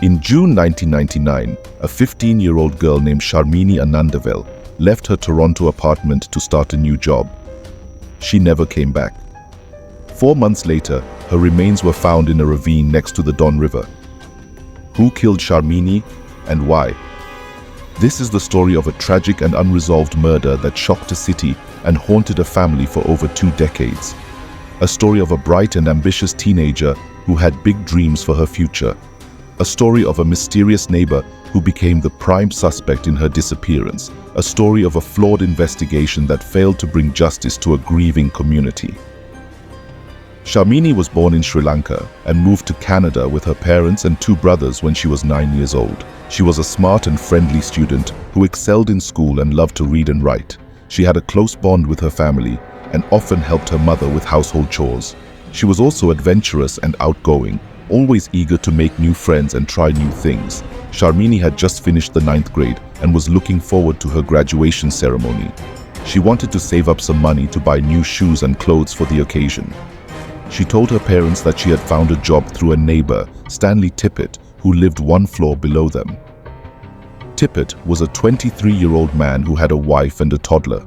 In June 1999, a 15-year-old girl named Sharmini Anandavel left her Toronto apartment to start a new job. She never came back. 4 months later, her remains were found in a ravine next to the Don River. Who killed Sharmini and why? This is the story of a tragic and unresolved murder that shocked a city and haunted a family for over 2 decades. A story of a bright and ambitious teenager who had big dreams for her future. A story of a mysterious neighbor who became the prime suspect in her disappearance. A story of a flawed investigation that failed to bring justice to a grieving community. Sharmini was born in Sri Lanka and moved to Canada with her parents and 2 brothers when she was 9 years old. She was a smart and friendly student who excelled in school and loved to read and write. She had a close bond with her family and often helped her mother with household chores. She was also adventurous and outgoing, always eager to make new friends and try new things. Sharmini had just finished the 9th grade and was looking forward to her graduation ceremony. She wanted to save up some money to buy new shoes and clothes for the occasion. She told her parents that she had found a job through a neighbor, Stanley Tippett, who lived 1 floor below them. Tippett was a 23-year-old man who had a wife and a toddler.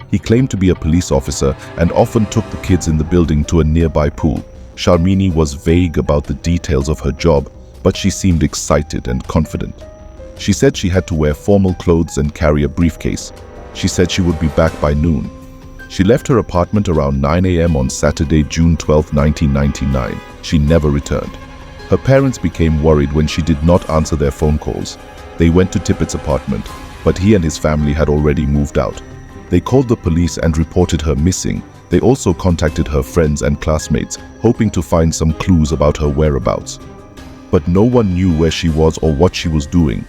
He claimed to be a police officer and often took the kids in the building to a nearby pool. Sharmini was vague about the details of her job, but she seemed excited and confident. She said she had to wear formal clothes and carry a briefcase. She said she would be back by noon. She left her apartment around 9 a.m. on Saturday, June 12, 1999. She never returned. Her parents became worried when she did not answer their phone calls. They went to Tippett's apartment, but he and his family had already moved out. They called the police and reported her missing. They also contacted her friends and classmates, hoping to find some clues about her whereabouts. But no one knew where she was or what she was doing.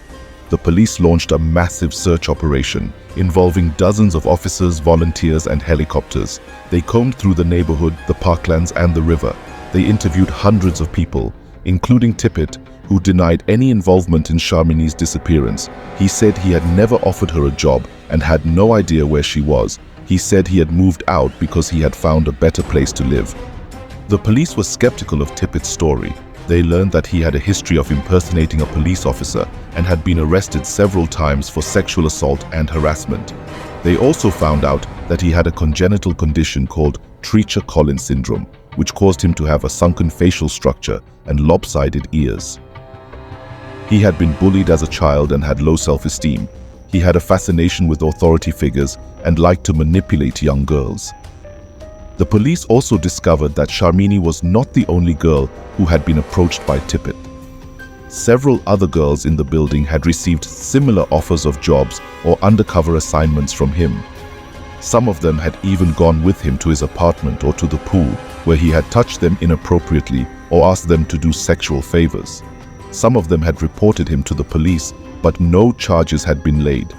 The police launched a massive search operation, involving dozens of officers, volunteers, and helicopters. They combed through the neighborhood, the parklands, and the river. They interviewed hundreds of people, including Tippett, who denied any involvement in Sharmini's disappearance. He said he had never offered her a job and had no idea where she was. He said he had moved out because he had found a better place to live. The police were skeptical of Tippett's story. They learned that he had a history of impersonating a police officer and had been arrested several times for sexual assault and harassment. They also found out that he had a congenital condition called Treacher-Collins syndrome, which caused him to have a sunken facial structure and lopsided ears. He had been bullied as a child and had low self-esteem. He had a fascination with authority figures and liked to manipulate young girls. The police also discovered that Sharmini was not the only girl who had been approached by Tippett. Several other girls in the building had received similar offers of jobs or undercover assignments from him. Some of them had even gone with him to his apartment or to the pool, where he had touched them inappropriately or asked them to do sexual favors. Some of them had reported him to the police, but no charges had been laid.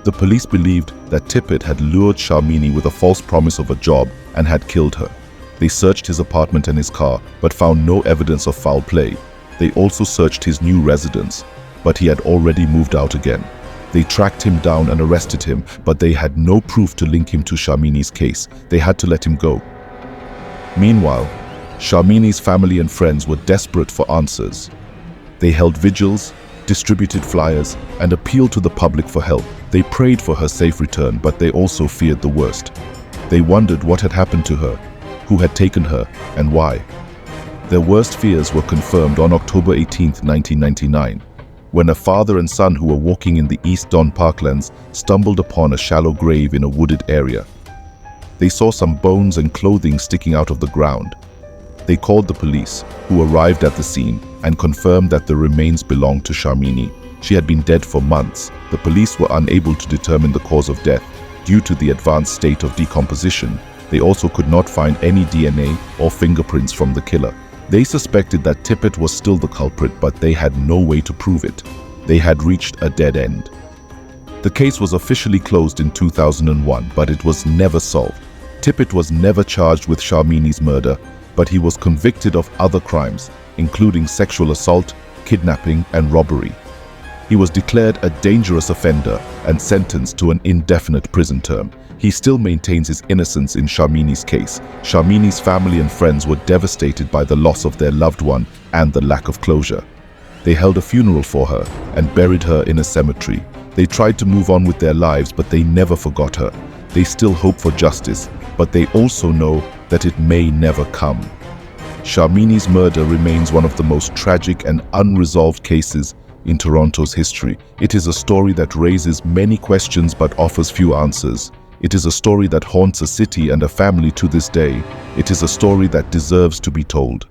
The police believed that Tippett had lured Sharmini with a false promise of a job and had killed her. They searched his apartment and his car, but found no evidence of foul play. They also searched his new residence, but he had already moved out again. They tracked him down and arrested him, but they had no proof to link him to Sharmini's case. They had to let him go. Meanwhile, Sharmini's family and friends were desperate for answers. They held vigils, distributed flyers, and appealed to the public for help. They prayed for her safe return, but they also feared the worst. They wondered what had happened to her, who had taken her, and why. Their worst fears were confirmed on October 18, 1999, when a father and son who were walking in the East Don Parklands stumbled upon a shallow grave in a wooded area. They saw some bones and clothing sticking out of the ground. They called the police, who arrived at the scene and confirmed that the remains belonged to Sharmini. She had been dead for months. The police were unable to determine the cause of death due to the advanced state of decomposition. They also could not find any DNA or fingerprints from the killer. They suspected that Tippett was still the culprit, but they had no way to prove it. They had reached a dead end. The case was officially closed in 2001, but it was never solved. Tippett was never charged with Sharmini's murder, but he was convicted of other crimes, including sexual assault, kidnapping, and robbery. He was declared a dangerous offender and sentenced to an indefinite prison term. He still maintains his innocence in Sharmini's case. Sharmini's family and friends were devastated by the loss of their loved one and the lack of closure. They held a funeral for her and buried her in a cemetery. They tried to move on with their lives, but they never forgot her. They still hope for justice, but they also know that it may never come. Sharmini's murder remains one of the most tragic and unresolved cases in Toronto's history. It is a story that raises many questions but offers few answers. It is a story that haunts a city and a family to this day. It is a story that deserves to be told.